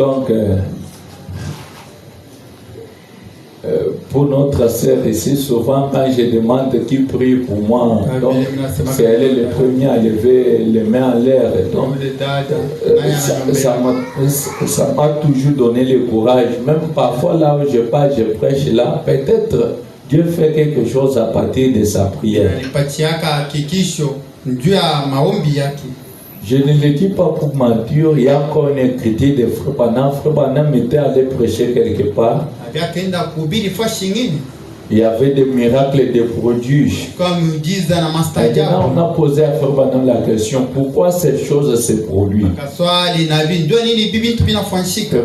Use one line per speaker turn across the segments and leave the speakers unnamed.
Donc, pour notre sœur ici, souvent quand je demande qui prie pour moi, donc c'est elle est le premier à lever les mains en l'air. Donc, ça m'a toujours donné le courage. Même parfois là où je pars, je prêche là, peut-être Dieu fait quelque chose à partir de sa prière. Je ne le dis pas pour mentir, il y a encore une critique de Frère Branham m'était allé prêcher quelque part. Il y avait des miracles, des prodiges. Maintenant, on a posé à Frère Branham la question, pourquoi cette chose se produit? Frère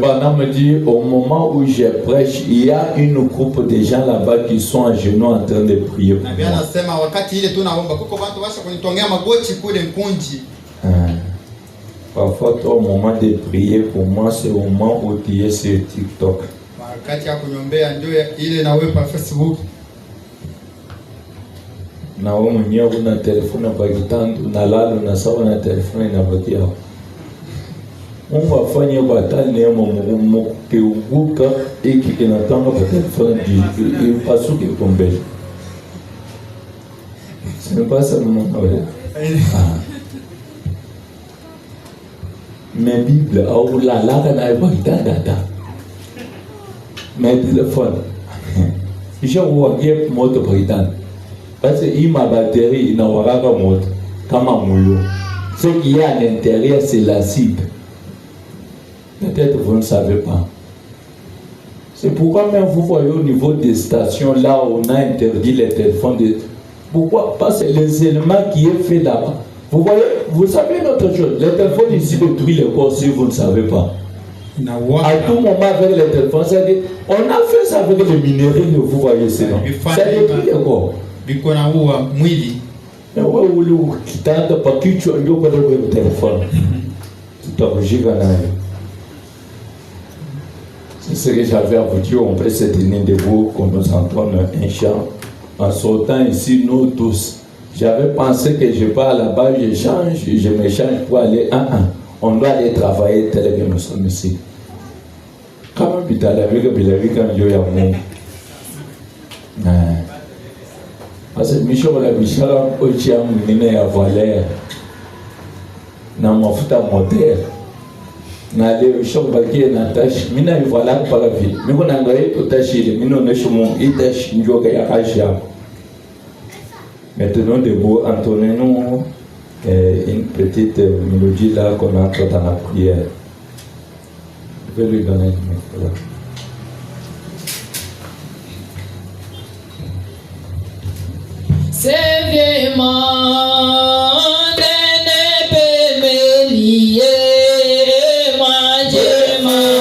Branham me dit, au moment où je prêche, il y a une groupe de gens là-bas qui sont à genoux en train de prier pour moi. Parfois, au moment de prier pour moi, c'est au moment où tu es sur TikTok. Na wewe mwenyewe una telefoni pakitando unalala unasawa na telefoni inabakia hapo. Mungu afanye batali neema mkiuguka hiki kinatanga kwa telefoni ipasuke kombe. Simpasa mwana wewe. Mes Bibles au la na ibadada. Mes téléphones. Je vois que moto pakitando. Parce que ma batterie inawaraka moto kama moyo. Ce qu'il y a à l'intérieur, c'est l'acide. Peut-être vous ne savez pas. C'est pourquoi même vous voyez au niveau des stations, là où on a interdit les téléphones. Pourquoi? Parce que les éléments qui est fait là-bas. Vous voyez, vous savez une autre chose. Les téléphones ici détruisent le corps si vous ne savez pas. À tout moment avec les téléphones, c'est-à-dire, on a fait ça avec les minéraux, vous voyez sinon. Ça détruit le corps.
Bikona huwa mwili
na wewe ule ukitanda pa kichwa ndio kwa telefoni tutakujika nayo. C'est ce que j'avais à vous dire. On peut se tenir debout qu'on nous entonne un chant en sautant ici nous tous. J'avais pensé que je pars là-bas, je me change pour aller on doit aller travailler tel que nous sommes ici. Kama bitalabika bilabika ndio ya Mungu. Parce que Michel la Michel ocha mwingine ya Valère na mafuta moteur na leo shok bakie na tashi mina ivala para vile mimi kuna ngai tutashile mimi naonesha Mungu itashi njoka ya kazi yako. Maintenant debout entonnons une petite mélodie là qu'on entend dans la prière. Je vais lui donner le micro.
C'est vraiment ne peut me lier, moi je m'en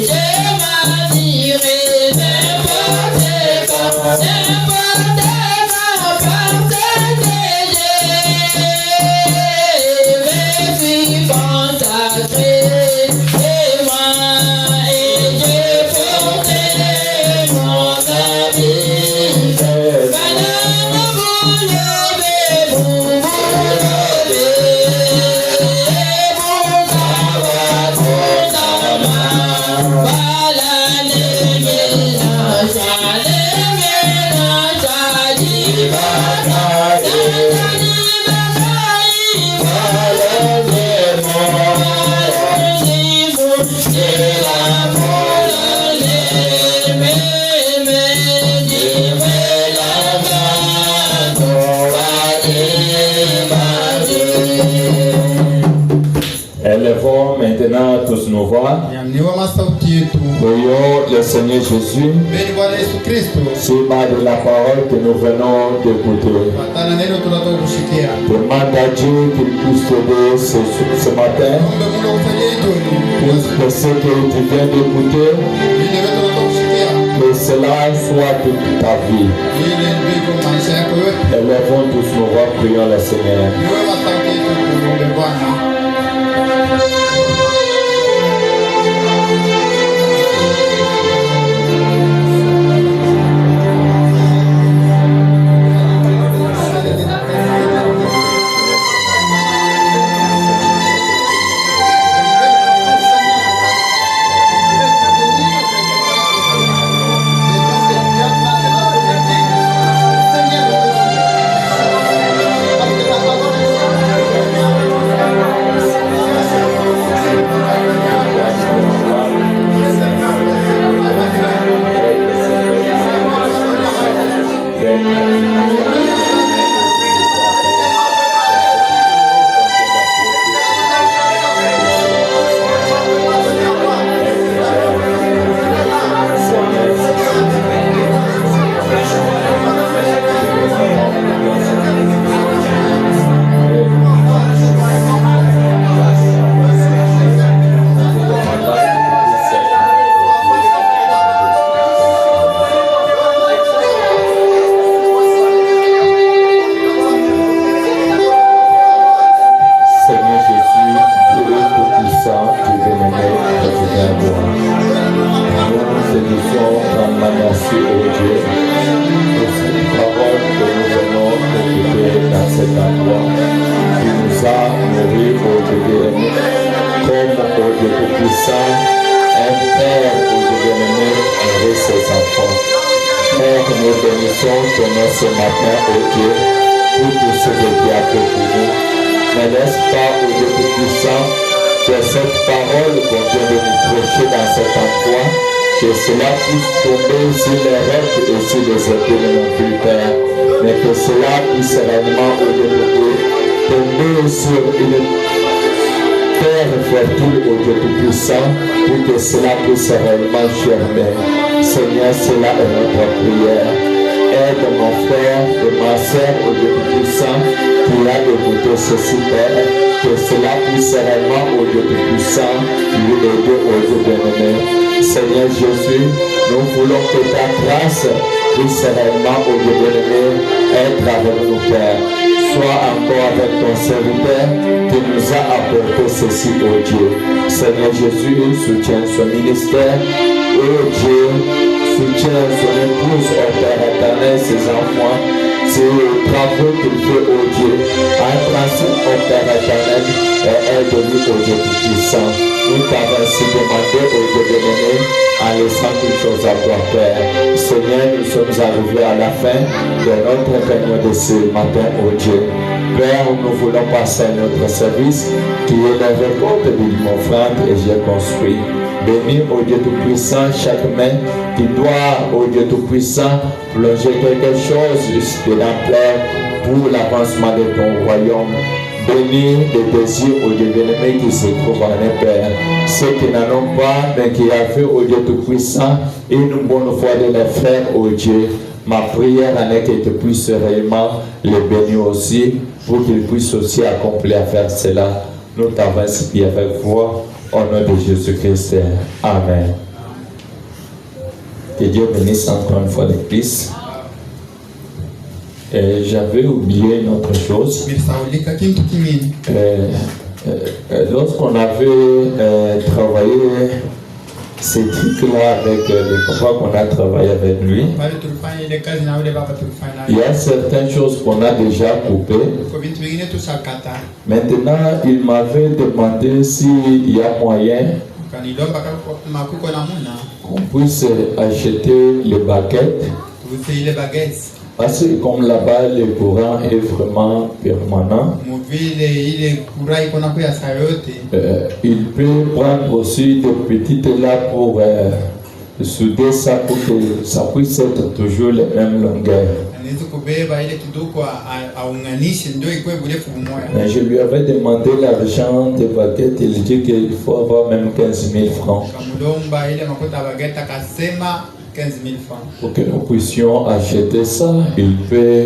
Shalom.
Élevons maintenant tous nos voix.
Nyanyua sauti yetu.
Prions le Seigneur Jésus.
Mbele Bwana Yesu Kristo.
C'est par de la parole que nous venons d'écouter.
Patana neno tunatoka kushikia.
Demande à Dieu qu'il puisse t'aider ce matin.
Ombe Mungu akusaidie jioni.
Pour ce que tu viens d'écouter,
Vile vitu tunatoka kushikia.
que cela soit toute ta vie.
Ile ndivyo maisha yako yote.
Élevons tous nos voix, prions le Seigneur.
Nyanyua sauti yetu tuombe Bwana.
Que cela puisse tomber sur les rêves et sur les épées de mon plus Père, mais que cela puisse réellement tomber sur une terre fertile au Dieu Tout-Puissant, pour que cela puisse réellement germer. Seigneur, cela est notre prière. Aide mon frère et ma sœur au Dieu Tout-Puissant qui a écouté ceci, Père, que cela puisse réellement au Dieu Tout-Puissant lui aider au Dieu bien-aimé. Seigneur Jésus, nous voulons que ta grâce puisse réellement au Dieu bien-aimé être avec nous, Père. Sois encore avec ton serviteur qui nous a apporté ceci, au Dieu. Seigneur Jésus, soutiens son ministère. Oh Dieu, soutiens son épouse, au Père éternel, ses enfants, ses travaux qu'il fait, au Dieu. En principe, au Père éternel, et aide-lui, au Dieu Tout-Puissant. Nous t'avons ainsi demandé, au Dieu bien-aimé, en laissant toutes choses à toi, Père. Seigneur, nous sommes arrivés à la fin de notre réunion de ce matin, au Dieu. Père, nous voulons passer à notre service, qui est la récolte de l'offrande et j'ai construit. Bénis, au Dieu Tout-Puissant, chaque main qui doit, au Dieu Tout-Puissant, plonger quelque chose de l'ampleur pour l'avancement de ton royaume. Bénis les désirs, au Dieu bien-aimé, qui se trouvent en les Père. Ceux qui n'en ont pas, mais qui a fait, au Dieu Tout-Puissant, une bonne foi de les frères, au Dieu. Ma prière en est que tu puisses réellement les bénir aussi, pour qu'ils puissent aussi accomplir à faire cela. Nous t'avons ainsi avec foi, au nom de Jésus-Christ. Amen. Que Dieu bénisse encore une fois l'Église. J'avais oublié une autre chose. Lorsqu'on avait travaillé ces trucs-là avec le papa qu'on a travaillé avec lui, il y a certaines choses qu'on a déjà coupées. Maintenant, il m'avait demandé s'il y a moyen qu'on puisse acheter les baguettes. Parce que comme là-bas, le courant est vraiment permanent, il peut prendre aussi des petites là pour souder ça pour que ça puisse être toujours les mêmes longueurs.
anaweza kubeba ile kidogo aunganishe ndio ikuwe urefu mmoja.
Mais je lui avais demandé l'argent des baguettes, il dit qu'il faut avoir même 15 000 francs
Kamulomba ile makuta bageta akasema 15,000 francs.
pour que nous puissions acheter ça. Il peut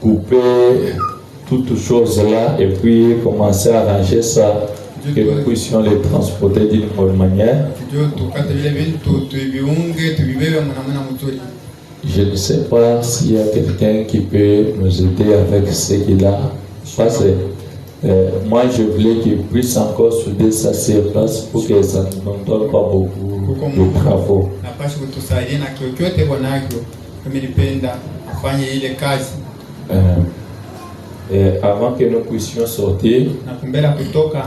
couper toutes choses là et puis commencer à arranger ça, que nous puissions les transporter d'une bonne manière.
Ndio tukate vile vitu tuviunge tuvibebe mwanamuna mzuri.
Je ne sais pas s'il y a quelqu'un qui peut nous aider avec ce qu'il a. Parce que moi, je voulais qu'il puisse encore souder ça sur place pour que ça ne nous donne pas beaucoup de travaux.
Napashi kutusaidia na kyokyote bonakyo kama nilipenda afanye ile kazi.
Et avant que nous puissions sortir,
Na kumbela kutoka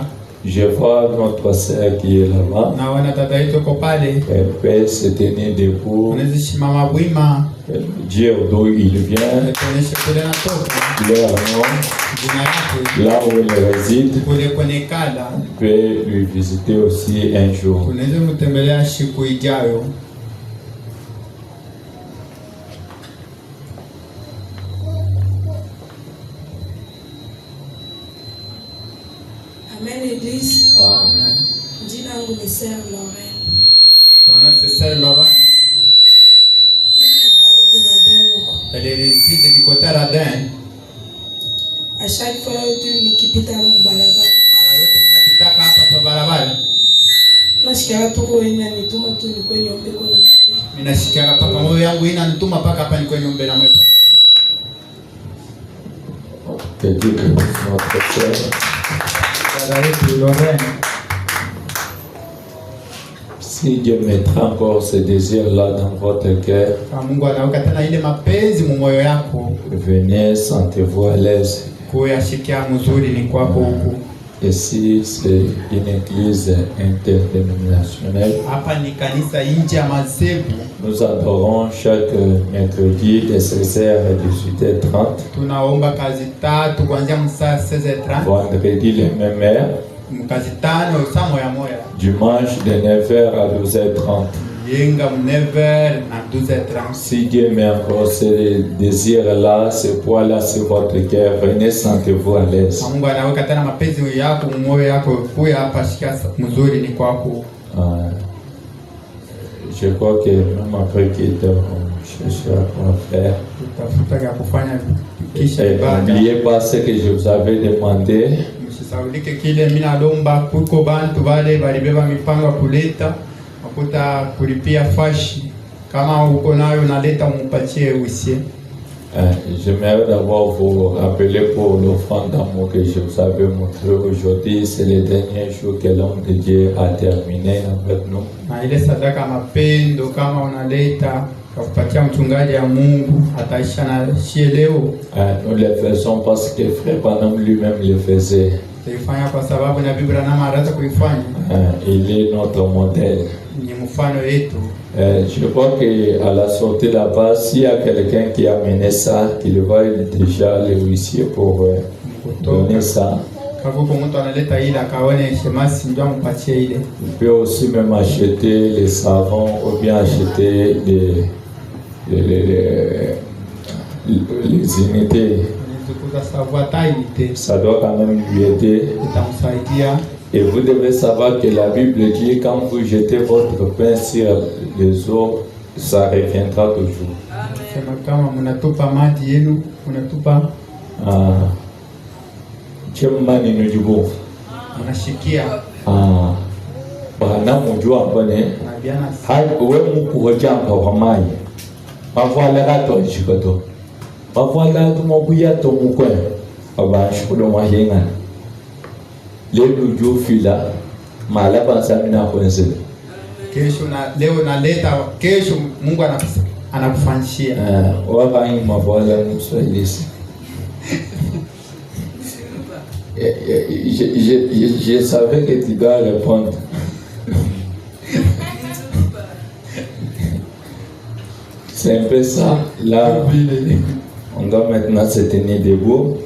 je vois notre sœur qui est là-bas.
na wana dada yetu ko pale.
Elle peut se tenir debout.
Unaweza simama wima.
Elle dit d'où il vient,
Tuonyeshe kule natoka.
leur nom,
Jina yake.
là où elle réside.
Kule kwenye kada.
On peut lui visiter aussi un jour.
Tunaweza mtembelea siku ijayo.
Amen Église.
Amen.
Jina langu ni Sœur Lorraine.
Tunaona Sœur Lorraine.
Mimi nakalo kumademo.
Elle réside du côté Radin.
À chaque fois tu nikipita mbarabara.
Mara yote mimi napitaka hapa pa barabara.
Nasikia tu ina nituma tu ni kwenye ombeko na moyo.
Mimi nasikia paka moyo yangu inanituma paka hapa ni kwenye ombe na moyo pamoja.
Que Dieu bénisse notre sœur.
Dada yetu Lorraine.
Si Dieu mettra encore ce désir-là dans votre cœur,
Kama Mungu anaweka tena ile mapenzi mu moyo yako,
venez, sentez-vous à l'aise.
kuyashikia mzuri ni kwako huku.
Ici, c'est une église interdénominationnelle.
Hapa ni kanisa nje ya madhehebu.
Nous adorons chaque mercredi de 16h à 18h30.
Tunaomba kazi tatu kuanzia msaa 16:30,
Vendredi, les mêmes heures.
mkazi tano saa moya moya.
Dimanche, de 9h à 12h30.
Yenga 9h na 12h30.
Si Dieu met encore ce désir-là, ce poids-là sur votre cœur, venez, sentez-vous à l'aise.
Mungu anaweka tena mapenzi yako mu moyo yako, kuya hapa shikia mzuri ni kwako.
Je crois que même après qu'il dort, on cherchera quoi faire.
Tutafuta ya kufanya kisha
Et
ibada.
n'oubliez pas ce que je vous avais demandé.
Msisaulike kile mimi nalomba kuko bantu bale balibeba mipango kuleta makuta kulipia fashi, kama uko nayo naleta umupatie usie.
J'aimerais d'abord vous rappeler pour l'offrande d'amour que je vous avais montré aujourd'hui. C'est le dernier jour que l'homme de Dieu a terminé avec nous.
Na ile sadaka mapendo kama unaleta kupatia mchungaji ya Mungu ataisha na shie leo.
Nous le faisons parce que Frère Branham lui-même le faisait.
Tuifanya kwa sababu na Biblia na marata kuifanya.
Il est notre modèle.
Ni mfano yetu.
Je crois qu'à la sortie là-bas, s'il y a quelqu'un qui a mené ça, qu'il va déjà le huissier pour donner ça.
Kama mtu analeta ile akaone shemasi ndio ampatie ile.
Il peut aussi même acheter les savons ou bien acheter les unités. Ça doit quand même lui aider. Et vous devez savoir que la Bible dit quand vous jetez votre pain sur les eaux, ça reviendra toujours. Chemani nujubu. Bana mujua mbone. Hai uwe muku hojamba wa mai. Mavwala gato chikoto. Mavwala tumokuya to mukwe. Aba shukudo mahenga. Leo juu fila mala bansamina kwenze.
Kesho na leo naleta, kesho Mungu anakufanyishia.
Waka mavwala mswahilisi. Je savais que tu dois répondre. C'est un peu ça. Là, on doit maintenant se tenir debout.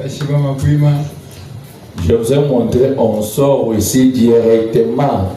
Je vous ai montré, on sort ici directement